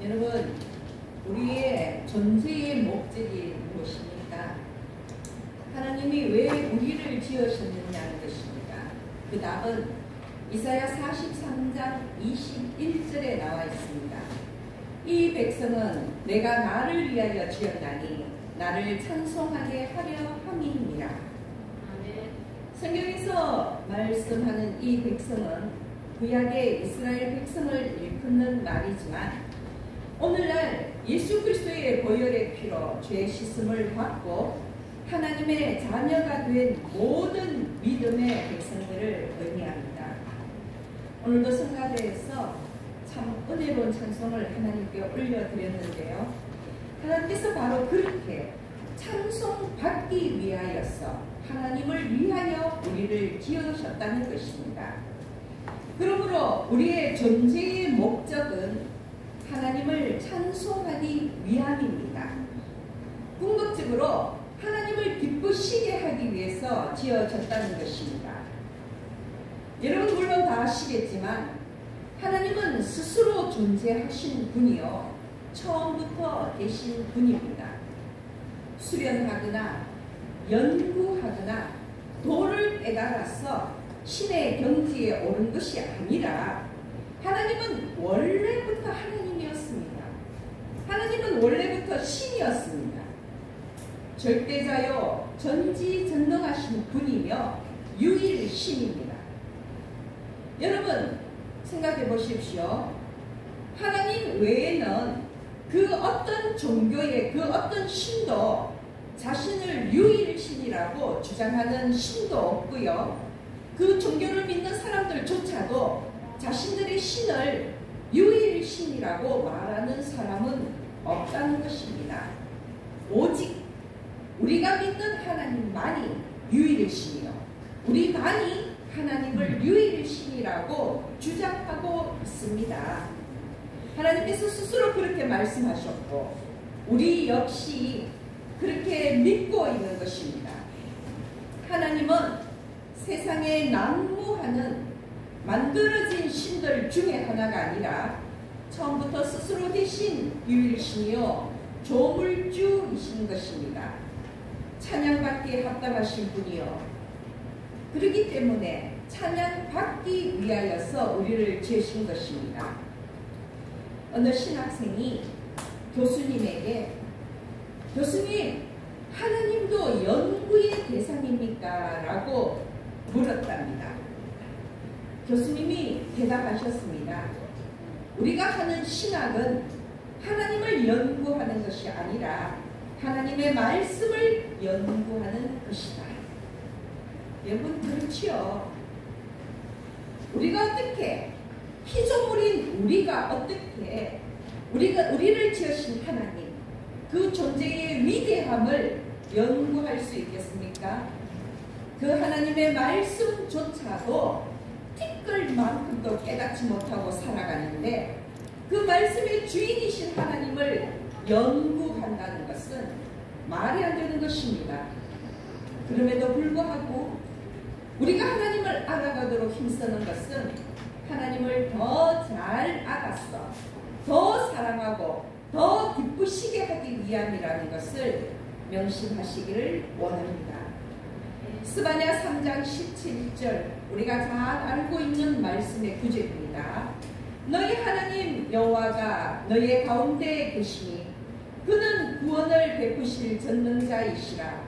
여러분, 우리의 존재의 목적이 무엇입니까? 하나님이 왜 우리를 지으셨느냐는 것입니다. 그 답은 이사야 43장 21절에 나와 있습니다. 이 백성은 내가 나를 위하여 지었나니 나를 찬송하게 하려 함이니라. 성경에서 말씀하는 이 백성은 구약의 이스라엘 백성을 일컫는 말이지만 오늘날 예수 그리스도의 보혈의 피로 죄 씻음을 받고 하나님의 자녀가 된 모든 믿음의 백성들을 의미합니다. 오늘도 성가대에서 참 은혜로운 찬송을 하나님께 올려드렸는데요. 하나님께서 바로 그렇게 찬송받기 위하여서 하나님을 위하여 우리를 지으셨다는 것입니다. 그러므로 우리의 존재의 목적은 하나님을 찬송하기 위함입니다. 궁극적으로 하나님을 기쁘시게 하기 위해서 지어졌다는 것입니다. 여러분 물론 다 아시겠지만 하나님은 스스로 존재하신 분이요 처음부터 계신 분입니다. 수련하거나 연구하거나 도를 깨달아서 신의 경지에 오른 것이 아니라 하나님은 원래부터 하나님이었습니다. 하나님은 원래부터 신이었습니다. 절대자요 전지전능하신 분이며 유일신입니다. 여러분 생각해 보십시오. 하나님 외에는 그 어떤 종교의 그 어떤 신도 자신을 유일신이라고 주장하는 신도 없고요. 그 종교를 믿는 사람들조차도 자신들의 신을 유일신이라고 말하는 사람은 없다는 것입니다. 오직 우리가 믿는 하나님만이 유일신이요 우리만이 하나님을 유일신이라고 주장하고 있습니다. 하나님께서 스스로 그렇게 말씀하셨고 우리 역시 그렇게 믿고 있는 것입니다. 하나님은 세상에 난무하는 만들어진 신들 중에 하나가 아니라 처음부터 스스로 계신 유일신이요 조물주이신 것입니다. 찬양받기에 합당하신 분이요 그렇기 때문에 찬양받기 위하여서 우리를 지으신 것입니다. 어느 신학생이 교수님에게 교수님 하나님도 연구의 대상입니까? 라고 물었답니다. 교수님이 대답하셨습니다. 우리가 하는 신학은 하나님을 연구하는 것이 아니라 하나님의 말씀을 연구하는 것이다. 여러분 그렇지요. 우리가 어떻게 피조물인 우리가 어떻게 우리를 지으신 하나님 그 존재의 위대함을 연구할 수 있겠습니까? 그 하나님의 말씀조차도 티끌만큼도 깨닫지 못하고 살아가는데 그 말씀의 주인이신 하나님을 연구한다는 것은 말이 안 되는 것입니다. 그럼에도 불구하고 우리가 하나님을 알아가도록 힘쓰는 것은 하나님을 더 잘 알아서 더 사랑하고 더 기쁘시게 하기 위함이라는 것을 명심하시기를 원합니다. 스바냐 3장 17절 우리가 잘 알고 있는 말씀의 구절입니다. 너희 하나님 여호와가 너희의 가운데에 계시니 그는 구원을 베푸실 전능자이시라.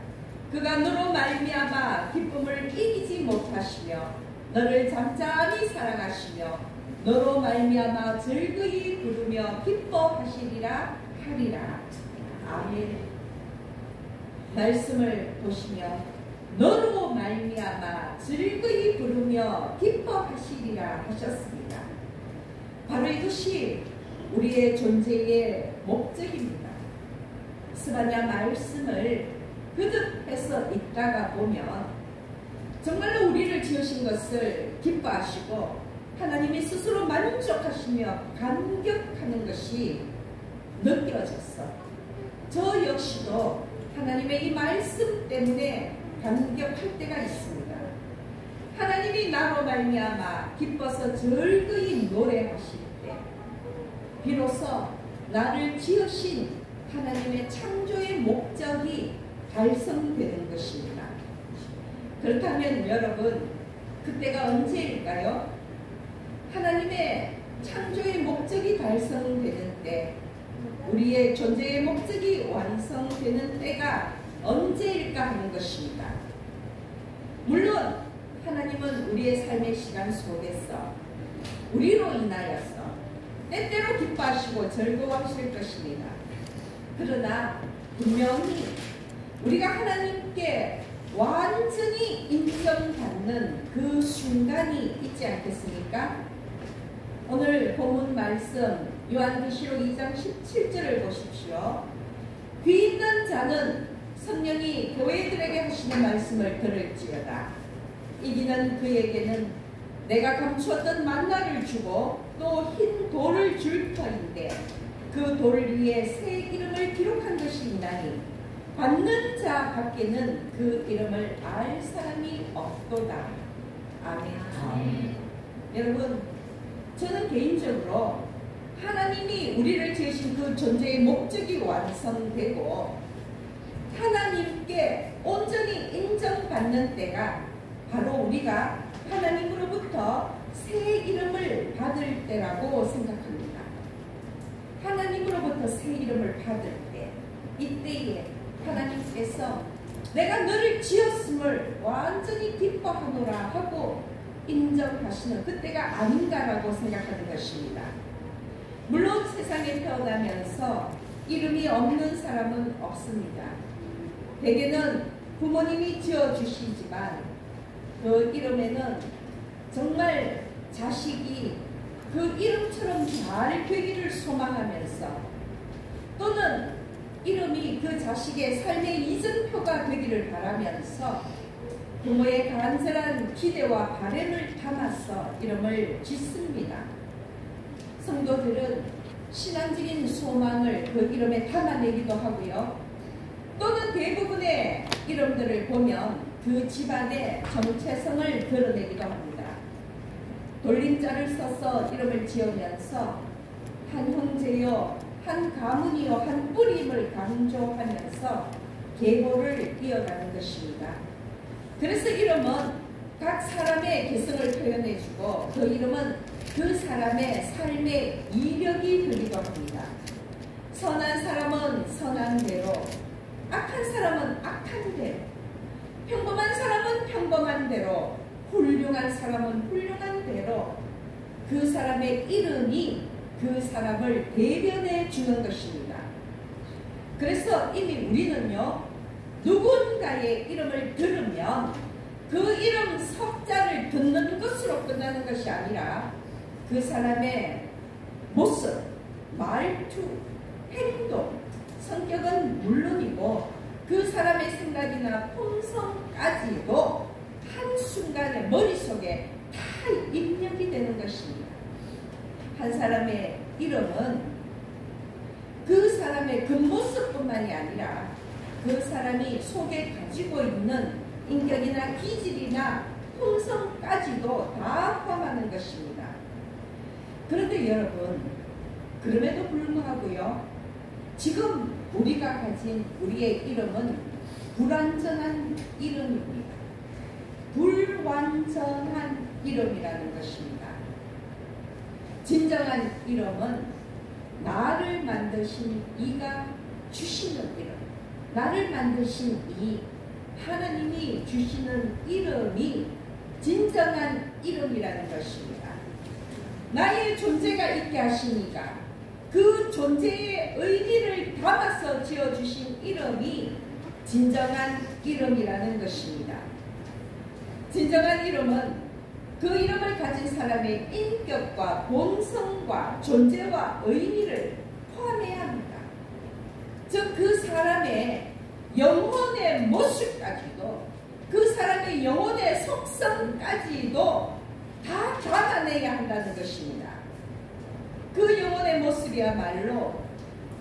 그가 너로 말미암아 기쁨을 이기지 못하시며 너를 잠잠히 사랑하시며 너로 말미암아 즐거이 부르며 기뻐하시리라 하리라. 아멘. 말씀을 보시며 너로 말미암아 즐거이 부르며 기뻐하시리라 하셨습니다. 바로 이것이 우리의 존재의 목적입니다. 스바냐 말씀을 거듭해서 읽다가 보면 정말로 우리를 지으신 것을 기뻐하시고 하나님이 스스로 만족하시며 감격하는 것이 느껴졌어. 저 역시도 하나님의 이 말씀 때문에 감격할 때가 있습니다. 하나님이 나로 말미암아 기뻐서 즐거이 노래하실 때 비로소 나를 지으신 하나님의 창조의 목적이 달성되는 것입니다. 그렇다면 여러분, 그때가 언제일까요? 하나님의 창조의 목적이 달성되는 때, 우리의 존재의 목적이 완성되는 때가 언제일까 하는 것입니다. 물론 하나님은 우리의 삶의 시간 속에서 우리로 인하여서 때때로 기뻐하시고 즐거워하실 것입니다. 그러나 분명히 우리가 하나님께 완전히 인정받는 그 순간이 있지 않겠습니까? 오늘 본문 말씀 요한계시록 2장 17절을 보십시오. 귀 있는 자는 성령이 교회들에게 하시는 말씀을 들을지어다. 이기는 그에게는 내가 감추었던 만나를 주고 또 흰 돌을 줄 터인데 그 돌 위에 새 이름을 기록한 것이 있나니 받는 자 밖에는 그 이름을 알 사람이 없도다. 아멘. 여러분, 저는 개인적으로 하나님이 우리를 지으신 그 존재의 목적이 완성되고 하나님께 온전히 인정받는 때가 바로 우리가 하나님으로부터 새 이름을 받을 때라고 생각합니다. 하나님으로부터 새 이름을 받을 때, 이때에 하나님께서 내가 너를 지었음을 완전히 기뻐하노라 하고 인정하시는 그때가 아닌가라고 생각하는 것입니다. 물론 세상에 태어나면서 이름이 없는 사람은 없습니다. 대개는 부모님이 지어주시지만 그 이름에는 정말 자식이 그 이름처럼 잘 되기를 소망하면서 또는 이름이 그 자식의 삶의 이정표가 되기를 바라면서 부모의 간절한 기대와 바램을 담아서 이름을 짓습니다. 성도들은 신앙적인 소망을 그 이름에 담아내기도 하고요. 또는 대부분의 이름들을 보면 그 집안의 정체성을 드러내기도 합니다. 돌림자를 써서 이름을 지으면서 한 형제요, 한 가문이요, 한 뿌림을 강조하면서 계보를 이어가는 것입니다. 그래서 이름은 각 사람의 개성을 표현해주고 그 이름은 그 사람의 삶의 이력이 되기도 합니다. 선한 사람은 선한 대로, 악한 사람은 악한 대로, 평범한 사람은 평범한 대로, 훌륭한 사람은 훌륭한 대로 그 사람의 이름이 그 사람을 대변해 주는 것입니다. 그래서 이미 우리는요, 누군가의 이름을 들으면 그 이름 석자를 듣는 것으로 끝나는 것이 아니라 그 사람의 모습, 말투, 행동, 성격은 물론이고 그 사람의 생각이나 품성까지도 한순간에 머릿속에 다 입력이 되는 것입니다. 한 사람의 이름은 그 사람의 겉모습뿐만이 아니라 그 사람이 속에 가지고 있는 인격이나 기질이나 품성까지도 다 포함하는 것입니다. 그런데 여러분, 그럼에도 불구하고요, 지금 우리가 가진 우리의 이름은 불완전한 이름입니다. 불완전한 이름이라는 것입니다. 진정한 이름은 나를 만드신 이가 주시는 이름, 나를 만드신 이 하나님이 주시는 이름이 진정한 이름이라는 것입니다. 나의 존재가 있게 하시니까 그 존재의 의미를 담아서 지어주신 이름이 진정한 이름이라는 것입니다. 진정한 이름은 그 이름을 가진 사람의 인격과 본성과 존재와 의미를 포함해야 합니다. 즉 그 사람의 영혼의 모습까지도, 그 사람의 영혼의 속성까지도 다 담아내야 한다는 것입니다. 그 영혼의 모습이야말로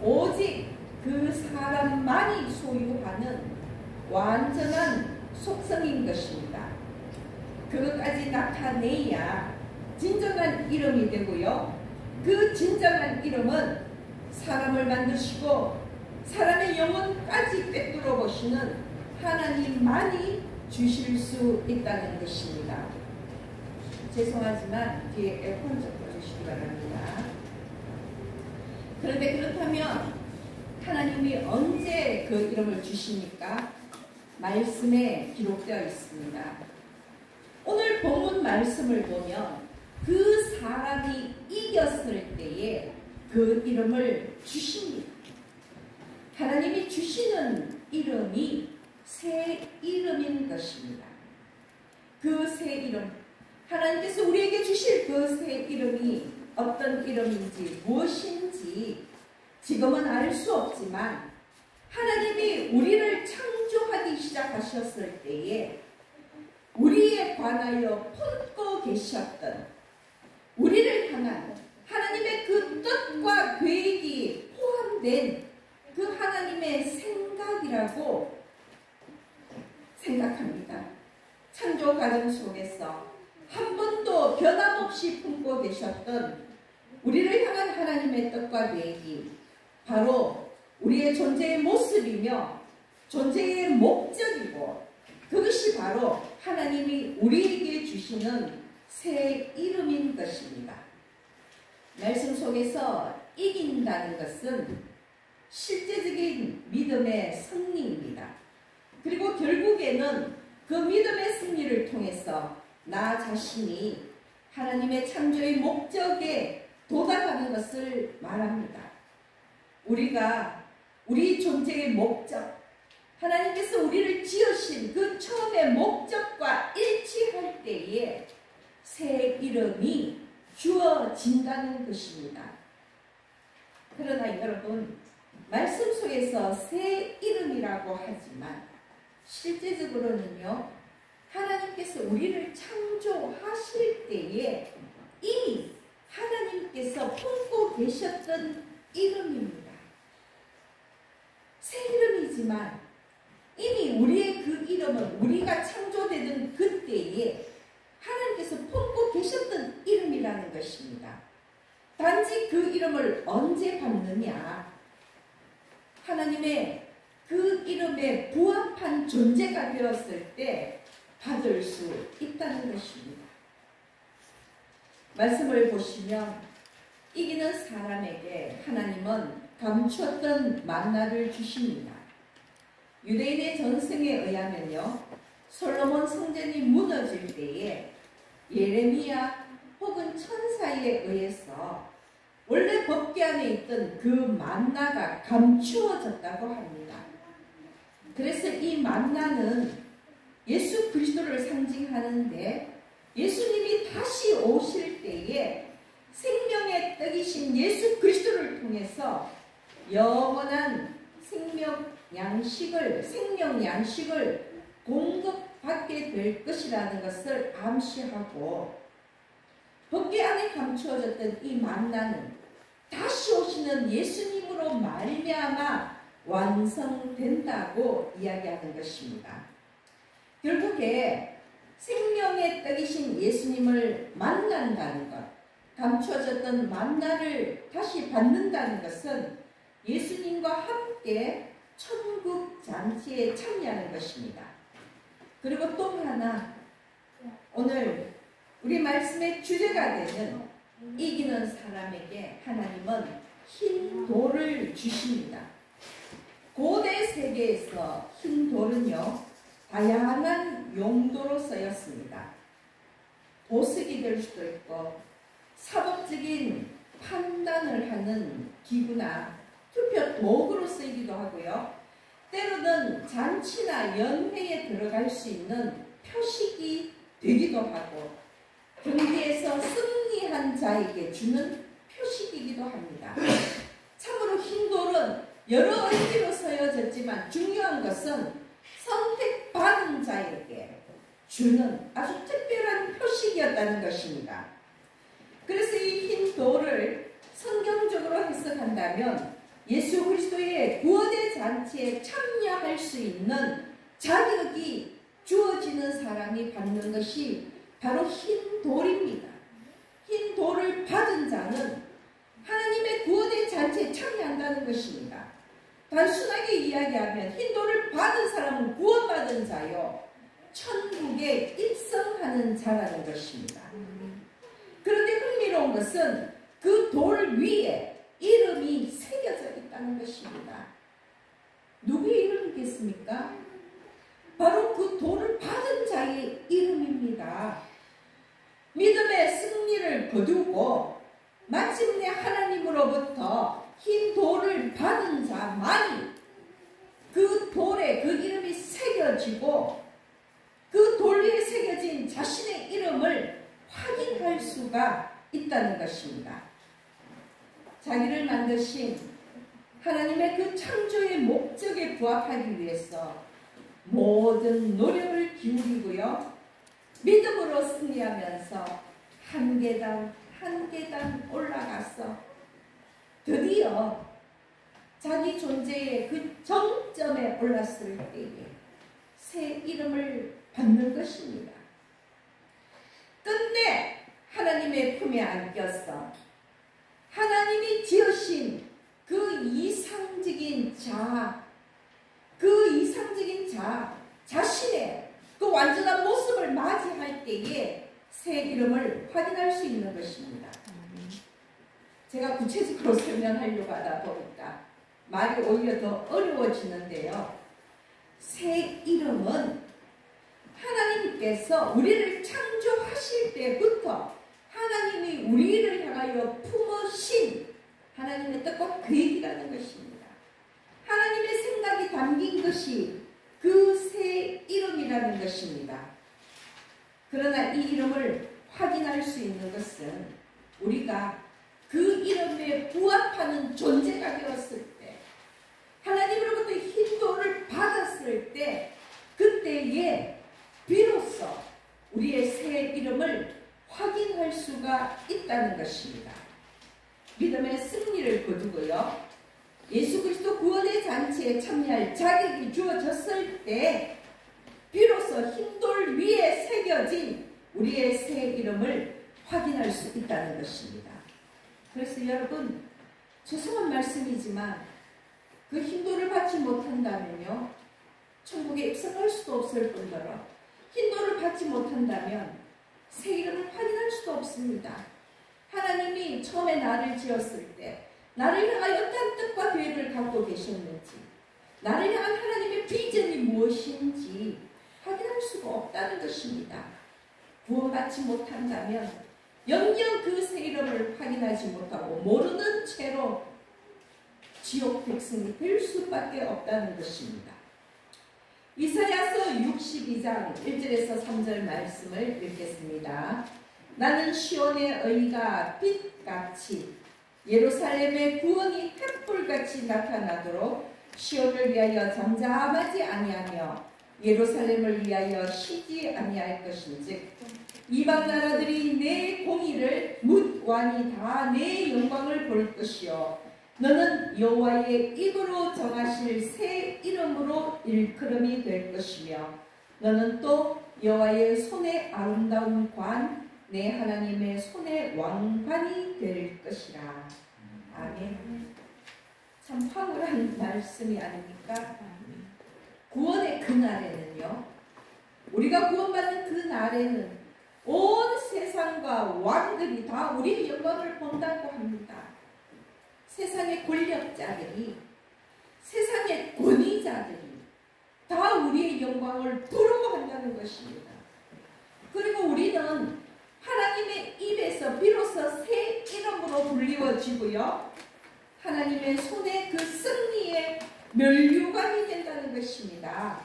오직 그 사람만이 소유하는 완전한 속성인 것입니다. 그것까지 나타내야 진정한 이름이 되고요. 그 진정한 이름은 사람을 만드시고 사람의 영혼까지 꿰뚫어 보시는 하나님만이 주실 수 있다는 것입니다. 죄송하지만 뒤에 에어컨 좀 꺼주시기 바랍니다. 그런데 그렇다면 하나님이 언제 그 이름을 주십니까? 말씀에 기록되어 있습니다. 오늘 본문 말씀을 보면 그 사람이 이겼을 때에 그 이름을 주십니다. 하나님이 주시는 이름이 새 이름인 것입니다. 그 새 이름, 하나님께서 우리에게 주실 그 새 이름이 어떤 이름인지 무엇인지 지금은 알 수 없지만 하나님이 우리를 창조하기 시작하셨을 때에 우리에 관하여 품고 계셨던 우리를 향한 하나님의 그 뜻과 계획이 포함된 그 하나님의 생각이라고 생각합니다. 창조 과정 속에서 한 번도 변함없이 품고 계셨던 우리를 향한 하나님의 뜻과 계획이 바로 우리의 존재의 모습이며 존재의 목적이고 그것이 바로 하나님이 우리에게 주시는 새 이름인 것입니다. 말씀 속에서 이긴다는 것은 실제적인 믿음의 승리입니다. 그리고 결국에는 그 믿음의 승리를 통해서 나 자신이 하나님의 창조의 목적에 도달하는 것을 말합니다. 우리가 우리 존재의 목적, 하나님께서 우리를 지으신 그 처음의 목적과 일치할 때에 새 이름이 주어진다는 것입니다. 그러나 여러분, 말씀 속에서 새 이름이라고 하지만 실제적으로는요, 하나님께서 우리를 창조하실 때에 이미 하나님께서 품고 계셨던 이름입니다. 새 이름이지만 이미 우리의 그 이름은 우리가 창조되던 그때에 하나님께서 품고 계셨던 이름이라는 것입니다. 단지 그 이름을 언제 받느냐, 하나님의 그 이름에 부합한 존재가 되었을 때 받을 수 있다는 것입니다. 말씀을 보시면 이기는 사람에게 하나님은 감추었던 만나를 주십니다. 유대인의 전승에 의하면요, 솔로몬 성전이 무너질 때에 예레미야 혹은 천사에 의해서 원래 법궤 안에 있던 그 만나가 감추어졌다고 합니다. 그래서 이 만나는 예수 그리스도를 상징하는데 예수님이 다시 오실 때에 생명의 떡이신 예수 그리스도를 통해서 영원한 생명 양식을 공급받게 될 것이라는 것을 암시하고 법궤 안에 감추어졌던 이 만나는 다시 오시는 예수님으로 말미암아 완성된다고 이야기하는 것입니다. 결국에 생명의 떡이신 예수님을 만난다는 것, 감추어졌던 만나를 다시 받는다는 것은 예수님과 함께 천국 잔치에 참여하는 것입니다. 그리고 또 하나, 오늘 우리 말씀의 주제가 되는 이기는 사람에게 하나님은 흰 돌을 주십니다. 고대 세계에서 흰 돌은요, 다양한 용도로 쓰였습니다. 보석이 될 수도 있고 사법적인 판단을 하는 기구나 투표 도구로 쓰이기도 하고요. 때로는 잔치나 연회에 들어갈 수 있는 표식이 되기도 하고 경기에서 승리한 자에게 주는 표식이기도 합니다. 참으로 흰 돌은 여러 의미로 쓰여졌지만 중요한 것은 선택받은 자에게 주는 아주 특별한 표식이었다는 것입니다. 그래서 이 흰 돌을 성경적으로 해석한다면 예수 그리스도의 구원의 잔치에 참여할 수 있는 자격이 주어지는 사람이 받는 것이 바로 흰 돌입니다. 흰 돌을 받은 자는 하나님의 구원의 잔치에 참여하는 단순하게 이야기하면 힌도를 받은 사람은 구원받은 자요, 천국에 입성하는 자라는 것입니다. 그런데 흥미로운 것은 그 돌 위에 이름이 새겨져 있다는 것입니다. 누구의 이름이겠습니까? 바로 그 돌을 받은 자의 이름입니다. 믿음의 승리를 거두고 마침내 하나님으로부터 흰 돌을 받은 자만이 그 돌에 그 이름이 새겨지고 그 돌 위에 새겨진 자신의 이름을 확인할 수가 있다는 것입니다. 자기를 만드신 하나님의 그 창조의 목적에 부합하기 위해서 모든 노력을 기울이고요, 믿음으로 승리하면서 한 계단 한 계단 올라가서 드디어 자기 존재의 그 정점에 올랐을 때에 새 이름을 받는 것입니다. 끝내 하나님의 품에 안겼어 하나님이 지으신 그 이상적인 자신의 그 완전한 모습을 맞이할 때에 새 이름을 확인할 수 있는 것입니다. 제가 구체적으로 설명하려고 하다 보니까 말이 오히려 더 어려워지는데요. 새 이름은 하나님께서 우리를 창조하실 때부터 하나님이 우리를 향하여 품으신 하나님의 뜻과 계획이라는 것입니다. 하나님의 생각이 담긴 것이 그 새 이름이라는 것입니다. 그러나 이 이름을 확인할 수 있는 것은 우리가 그 이름에 부합하는 존재가 되었을 때, 하나님으로부터 힌도를 받았을 때, 그때에 비로소 우리의 새 이름을 확인할 수가 있다는 것입니다. 믿음의 승리를 거두고요, 예수 그리스도 구원의 잔치에 참여할 자격이 주어졌을 때 비로소 흰돌 위에 새겨진 우리의 새 이름을 확인할 수 있다는 것입니다. 그래서 여러분, 죄송한 말씀이지만 그 흰돌을 받지 못한다면요, 천국에 입성할 수도 없을 뿐더러 흰돌을 받지 못한다면 새 이름을 확인할 수도 없습니다. 하나님이 처음에 나를 지었을 때 나를 향하여 어떤 뜻과 계획을 갖고 계셨는지, 나를 향한 하나님의 비전이 무엇인지 확인할 수가 없다는 것입니다. 구원받지 못한다면 영영 그 새 이름을 확인하지 못하고 모르는 채로 지옥 백성이 될 수밖에 없다는 것입니다. 이사야서 62장 1절에서 3절 말씀을 읽겠습니다. 나는 시온의 의가 빛같이 예루살렘의 구원이 횃불같이 나타나도록 시온을 위하여 잠잠하지 아니하며 예루살렘을 위하여 쉬지 아니할 것인즉 이방 나라들이 내 공의를 묻완히 다 내 영광을 볼 것이요 너는 여호와의 입으로 정하실 새 이름으로 일컬음이 될 것이며 너는 또 여호와의 손의 아름다운 관 내 하나님의 손의 왕관이 될 것이라. 아멘. 참 황홀한 말씀이 아닙니까? 구원의 그날에는요, 우리가 구원받는 그 날에는 온 세상과 왕들이 다 우리의 영광을 본다고 합니다. 세상의 권력자들이, 세상의 권위자들이 다 우리의 영광을 부러워한다는 것입니다. 그리고 우리는 하나님의 입에서 비로소 새 이름으로 불리워지고요, 하나님의 손에 그 승리의 면류관이 된다는 것입니다.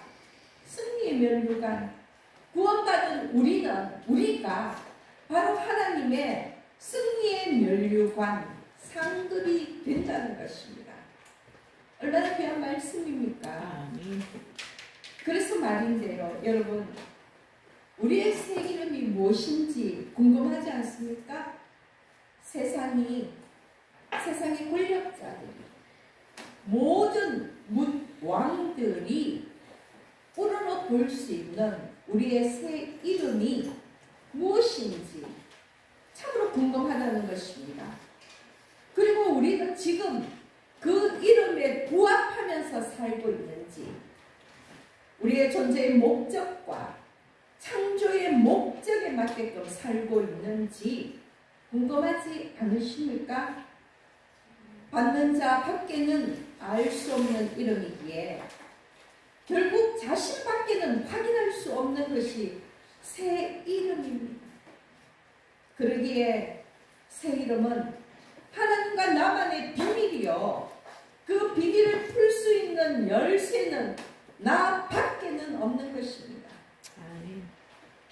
승리의 면류관. 구원받은 우리가 바로 하나님의 승리의 면류관, 상급이 된다는 것입니다. 얼마나 귀한 말씀입니까? 그래서 말인데요, 여러분, 우리의 새 이름이 무엇인지 궁금하지 않습니까? 세상의 권력자들이, 모든 왕들이 우러러 볼 수 있는 우리의 새 이름이 무엇인지 참으로 궁금하다는 것입니다. 그리고 우리는 지금 그 이름에 부합하면서 살면서 살고 있는지, 우리의 존재의 목적과 창조의 목적에 맞게끔 살고 있는지 궁금하지 않으십니까? 받는 자 밖에는 알 수 없는 이름이기에 결국 자신 밖에는 확인할 수 없는 것이 새 이름입니다. 그러기에 새 이름은 하나님과 나만의 비밀이요, 그 비밀을 풀 수 있는 열쇠는 나 밖에는 없는 것입니다.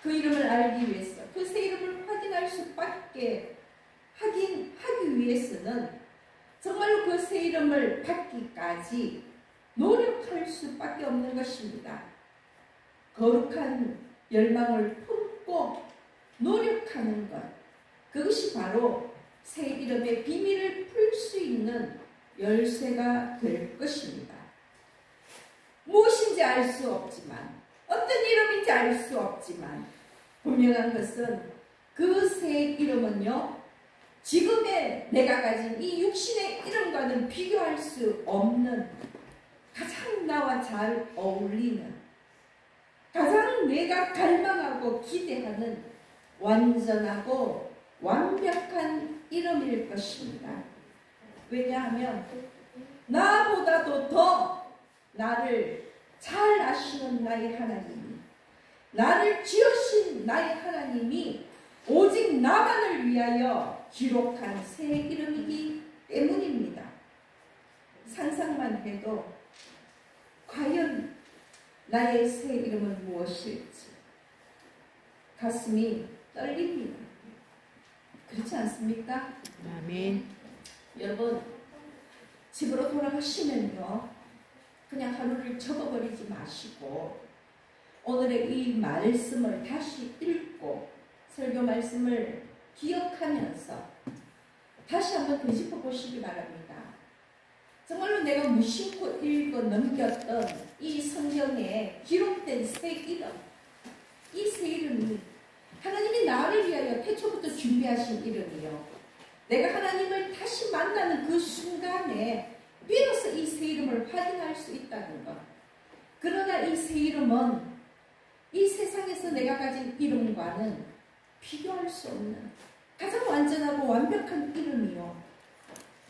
그 이름을 알기 위해서, 그 새 이름을 확인할 수밖에 하기 위해서는 정말로 그 새 이름을 받기까지 노력할 수밖에 없는 것입니다. 거룩한 열망을 품고 노력하는 것, 그것이 바로 새 이름의 비밀을 풀 수 있는 열쇠가 될 것입니다. 무엇인지 알 수 없지만, 어떤 이름인지 알 수 없지만 분명한 것은 그 새 이름은요, 지금의 내가 가진 이 육신의 이름과는 비교할 수 없는, 가장 나와 잘 어울리는, 가장 내가 갈망하고 기대하는 완전하고 완벽한 이름일 것입니다. 왜냐하면 나보다도 더 나를 잘 아시는 나의 하나님이, 나를 지으신 나의 하나님이 오직 나만을 위하여 기록한 새 이름이기 때문입니다. 상상만 해도 과연 나의 새 이름은 무엇일지 가슴이 떨립니다. 그렇지 않습니까? 아멘. 여러분, 집으로 돌아가시면요, 그냥 하루를 접어버리지 마시고 오늘의 이 말씀을 다시 읽고 설교 말씀을 기억하면서 다시 한번 되짚어 보시기 바랍니다. 정말로 내가 무심코 읽고 넘겼던 이 성경에 기록된 새 이름, 이 새 이름이 하나님이 나를 위하여 태초부터 준비하신 이름이요, 내가 하나님을 다시 만나는 그 순간에 비로소 이 새 이름을 확인할 수 있다는 것. 그러나 이 새 이름은 이 세상에서 내가 가진 이름과는 비교할 수 없는 가장 완전하고 완벽한 이름이요,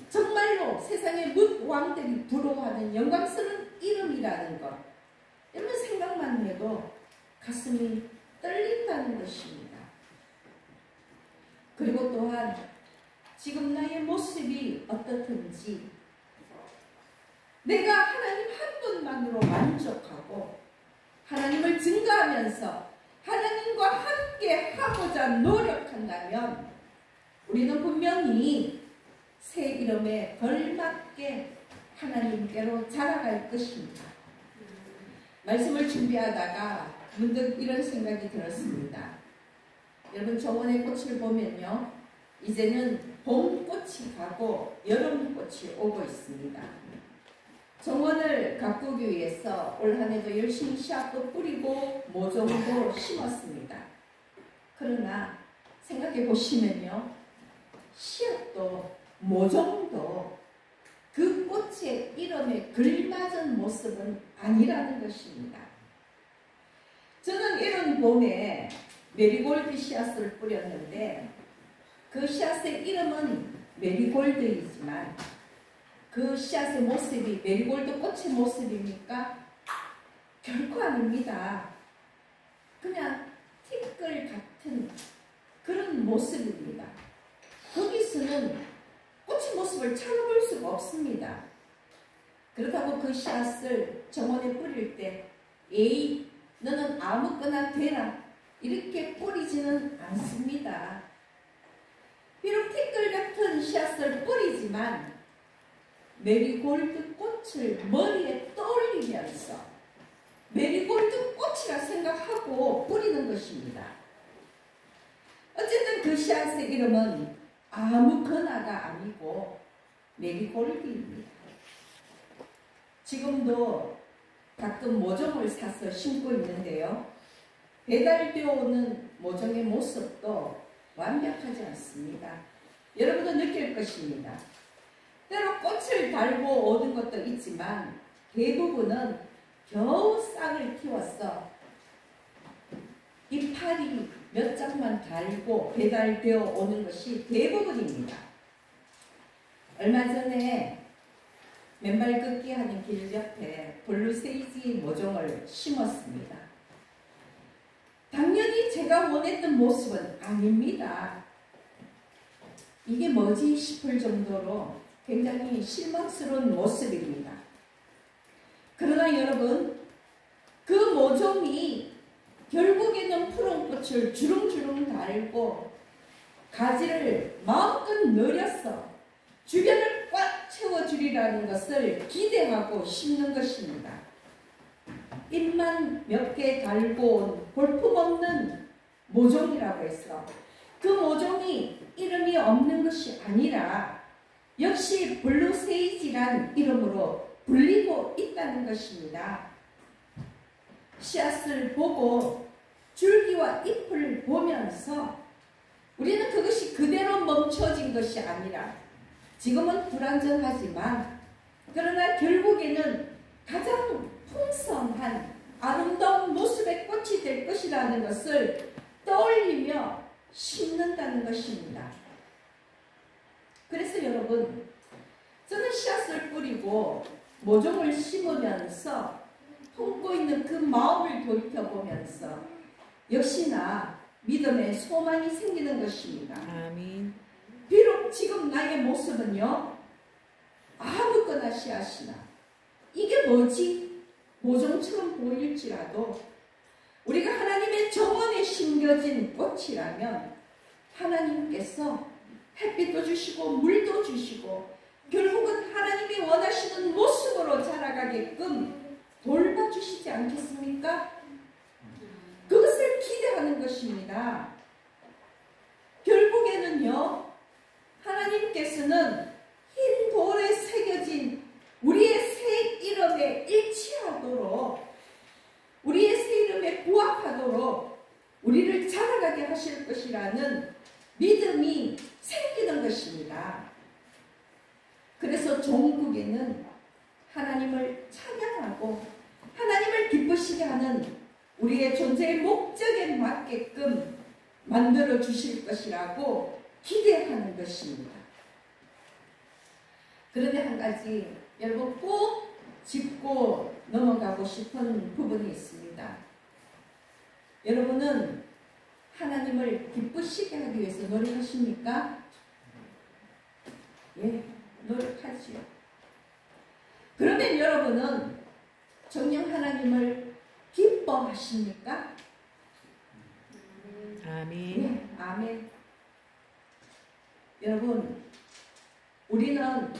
정말로 세상의 왕들이 부러워하는 영광스러운 이름이라는 것. 이런 생각만 해도 가슴이 떨린다는 것입니다. 그리고 또한 지금 나의 모습이 어떻든지 내가 하나님 한 분만으로 만족하고 하나님을 증거하면서 하나님과 함께 하고자 노력한다면 우리는 분명히 새 이름에 걸맞게 하나님께로 자라갈 것입니다. 말씀을 준비하다가 문득 이런 생각이 들었습니다. 여러분, 정원의 꽃을 보면요, 이제는 봄꽃이 가고 여름꽃이 오고 있습니다. 정원을 가꾸기 위해서 올 한 해도 열심히 씨앗도 뿌리고 모종도 심었습니다. 그러나 생각해 보시면요, 씨앗도 모종도 그 꽃의 이름에 걸맞은 모습은 아니라는 것입니다. 저는 이런 봄에 메리골드 씨앗을 뿌렸는데 그 씨앗의 이름은 메리골드이지만 그 씨앗의 모습이 메리골드 꽃의 모습입니까? 결코 아닙니다. 그냥 티끌 같은 그런 모습입니다. 거기서는 꽃의 모습을 찾아볼 수가 없습니다. 그렇다고 그 씨앗을 정원에 뿌릴 때 에이, 너는 아무거나 되라, 이렇게 뿌리지는 않습니다. 비록 티끌 같은 씨앗을 뿌리지만 메리골드 꽃을 머리에 떠올리면서 메리골드 꽃이라 생각하고 뿌리는 것입니다. 어쨌든 그 씨앗의 이름은 아무거나가 아니고 메리골드입니다. 지금도 가끔 모종을 사서 심고 있는데요, 배달되어 오는 모종의 모습도 완벽하지 않습니다. 여러분도 느낄 것입니다. 때로 꽃을 달고 오는 것도 있지만 대부분은 겨우 싹을 틔웠어. 이파리 몇 장만 달고 배달되어 오는 것이 대부분입니다. 얼마 전에 맨발 걷기 하는 길 옆에 블루세이지 모종을 심었습니다. 당연히 제가 원했던 모습은 아닙니다. 이게 뭐지 싶을 정도로 굉장히 실망스러운 모습입니다. 그러나 여러분, 그 모종이 결국에는 푸른 꽃을 주렁주렁 달고 가지를 마음껏 늘려서 주변을 꽉 채워주리라는 것을 기대하고 심는 것입니다. 잎만 몇 개 달고 온 볼품없는 모종이라고 해서 그 모종이 이름이 없는 것이 아니라 역시 블루세이지란 이름으로 불리고 있다는 것입니다. 씨앗을 보고 줄기와 잎을 보면서 우리는 그것이 그대로 멈춰진 것이 아니라 지금은 불완전하지만 그러나 결국에는 가장 풍성한 아름다운 모습의 꽃이 될 것이라는 것을 떠올리며 심는다는 것입니다. 그래서 여러분, 저는 씨앗을 뿌리고 모종을 심으면서 품고 있는 그 마음을 돌이켜보면서 역시나 믿음의 소망이 생기는 것입니다. 아멘. 비록 지금 나의 모습은요, 아무거나 씨앗이나 이게 뭐지? 모종처럼 보일지라도 우리가 하나님의 정원에 심겨진 꽃이라면 하나님께서 햇빛도 주시고 물도 주시고 결국은 하나님이 원하시는 모습으로 자라가게끔 돌봐주시지 않겠습니까? 그것을 기대하는 것입니다. 결국에는요, 하나님께서는 흰 돌에 새겨진 우리의 새 이름에 일치하도록, 우리의 새 이름에 부합하도록 우리를 자라가게 하실 것이라는 믿음이 생기는 것입니다. 그래서 종국에는 하나님을 찬양하고 하나님을 기쁘시게 하는 우리의 존재의 목적에 맞게끔 만들어 주실 것이라고 기대하는 것입니다. 그런데 한 가지 여러분 꼭 짚고 넘어가고 싶은 부분이 있습니다. 여러분은 하나님을 기쁘시게 하기 위해서 노력하십니까? 예, 노력하지요. 그러면 여러분은 정녕 하나님을 기뻐하십니까? 아멘. 예, 아멘. 여러분, 우리는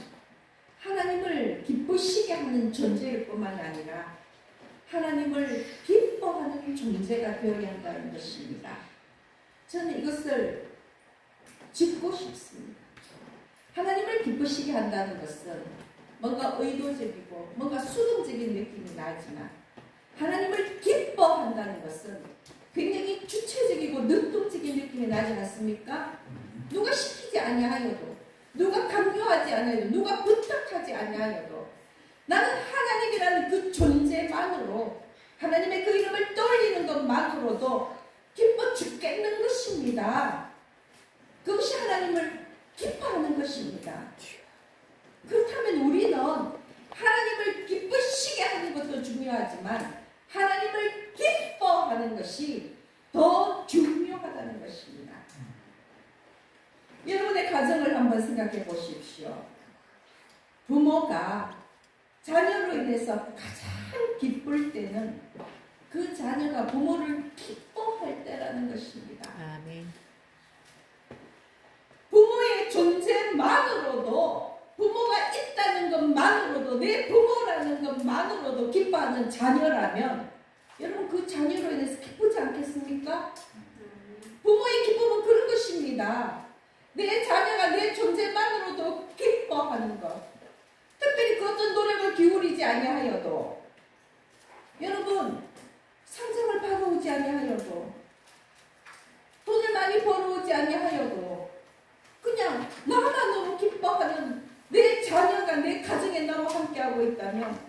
하나님을 기쁘시게 하는 존재일 뿐만 아니라 하나님을 기뻐하는 존재가 되어야 한다는 것입니다. 저는 이것을 짚고 싶습니다. 하나님을 기쁘시게 한다는 것은 뭔가 의도적이고 뭔가 수동적인 느낌이 나지만 하나님을 기뻐한다는 것은 굉장히 주체적이고 능동적인 느낌이 나지 않습니까? 누가 시키지 아니하여도, 누가 강요하지 않아도, 누가 부탁하지 아니하여도 나는 하나님이라는 그 존재만으로, 하나님의 그 이름을 떠올리는 것만으로도 기뻐 죽겠는 것입니다. 그것이 하나님을 기뻐하는 것입니다. 그렇다면 우리는 하나님을 기쁘시게 하는 것도 중요하지만 하나님을 기뻐하는 것이 더 중요하다는 것입니다. 여러분의 가정을 한번 생각해 보십시오. 부모가 자녀로 인해서 가장 기쁠 때는 그 자녀가 부모를 기뻐할 때라는 것입니다. 아멘. 부모의 존재만으로도, 부모가 있다는 것만으로도, 내 부모라는 것만으로도 기뻐하는 자녀라면 여러분 그 자녀로 인해서 기쁘지 않겠습니까? 부모의 기쁨은 그런 것입니다. 내 자녀가 내 존재만으로도 기뻐하는 것. 특별히 그 어떤 노력을 기울이지 아니하여도, 여러분 상장을 받아오지 아니하여도, 돈을 많이 벌어오지 아니하여도 그냥 나만 너무 기뻐하는 내 자녀가 내 가정에 나와 함께하고 있다면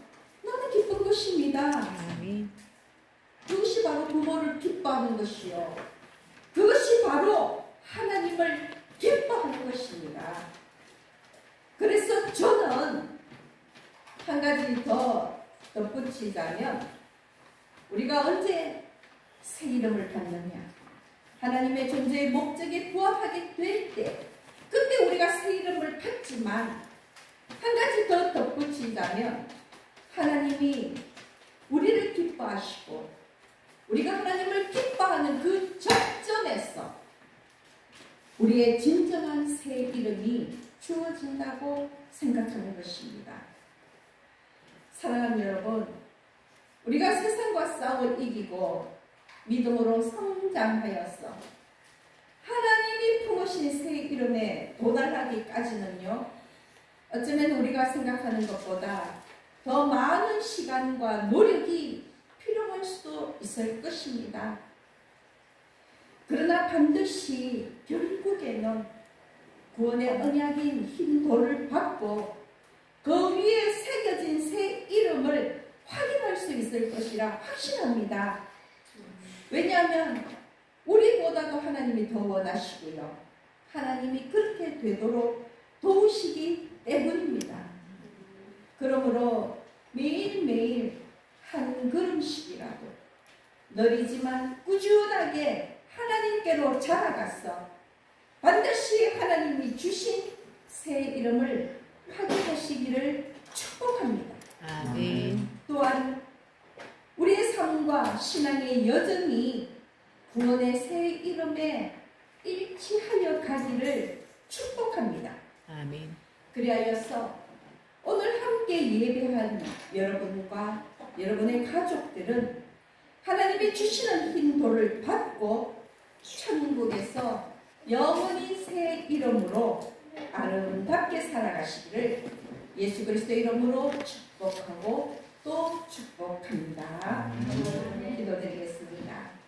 나는 것입니다. 아멘. 그것이 바로 부모를 기뻐하는 것이요. 그것이 바로 하나님을 기뻐하는 것입니다. 그래서 저는 한 가지 더 덧붙이자면, 우리가 언제 새 이름을 받느냐, 하나님의 존재의 목적에 부합하게 될 때, 그때 우리가 새 이름을 받지만, 한 가지 더 덧붙이자면, 하나님이 우리를 기뻐하시고 우리가 하나님을 기뻐하는 그 접점에서 우리의 진정한 새 이름이 주어진다고 생각하는 것입니다. 사랑하는 여러분, 우리가 세상과 싸움을 이기고 믿음으로 성장하여서 하나님이 품으신 새 이름에 도달하기까지는요, 어쩌면 우리가 생각하는 것보다 더 많은 시간과 노력이 필요할 수도 있을 것입니다. 그러나 반드시 결국에는 구원의 언약인 흰 돌을 받고 그 위에 새겨진 새 이름을 확인할 수 있을 것이라 확신합니다. 왜냐하면 우리보다도 하나님이 더 원하시고요, 하나님이 그렇게 되도록 도우시기 때문입니다. 그러므로 매일매일 한 걸음씩이라도 느리지만 꾸준하게 하나님께로 자라가서 반드시 하나님이 주신 새 이름을 확인하시기를 축복합니다. 아멘. 또한 우리의 삶과 신앙의 여정이 구원의 새 이름에 일치하여 가기를 축복합니다. 아멘. 그리하여서 오늘 함께 예배한 여러분과 여러분의 가족들은 하나님이 주시는 흰 돌을 받고 천국에서 영원히 새 이름으로 아름답게 살아가시기를 예수 그리스도의 이름으로 축복하고 또 축복합니다. 기도드리겠습니다.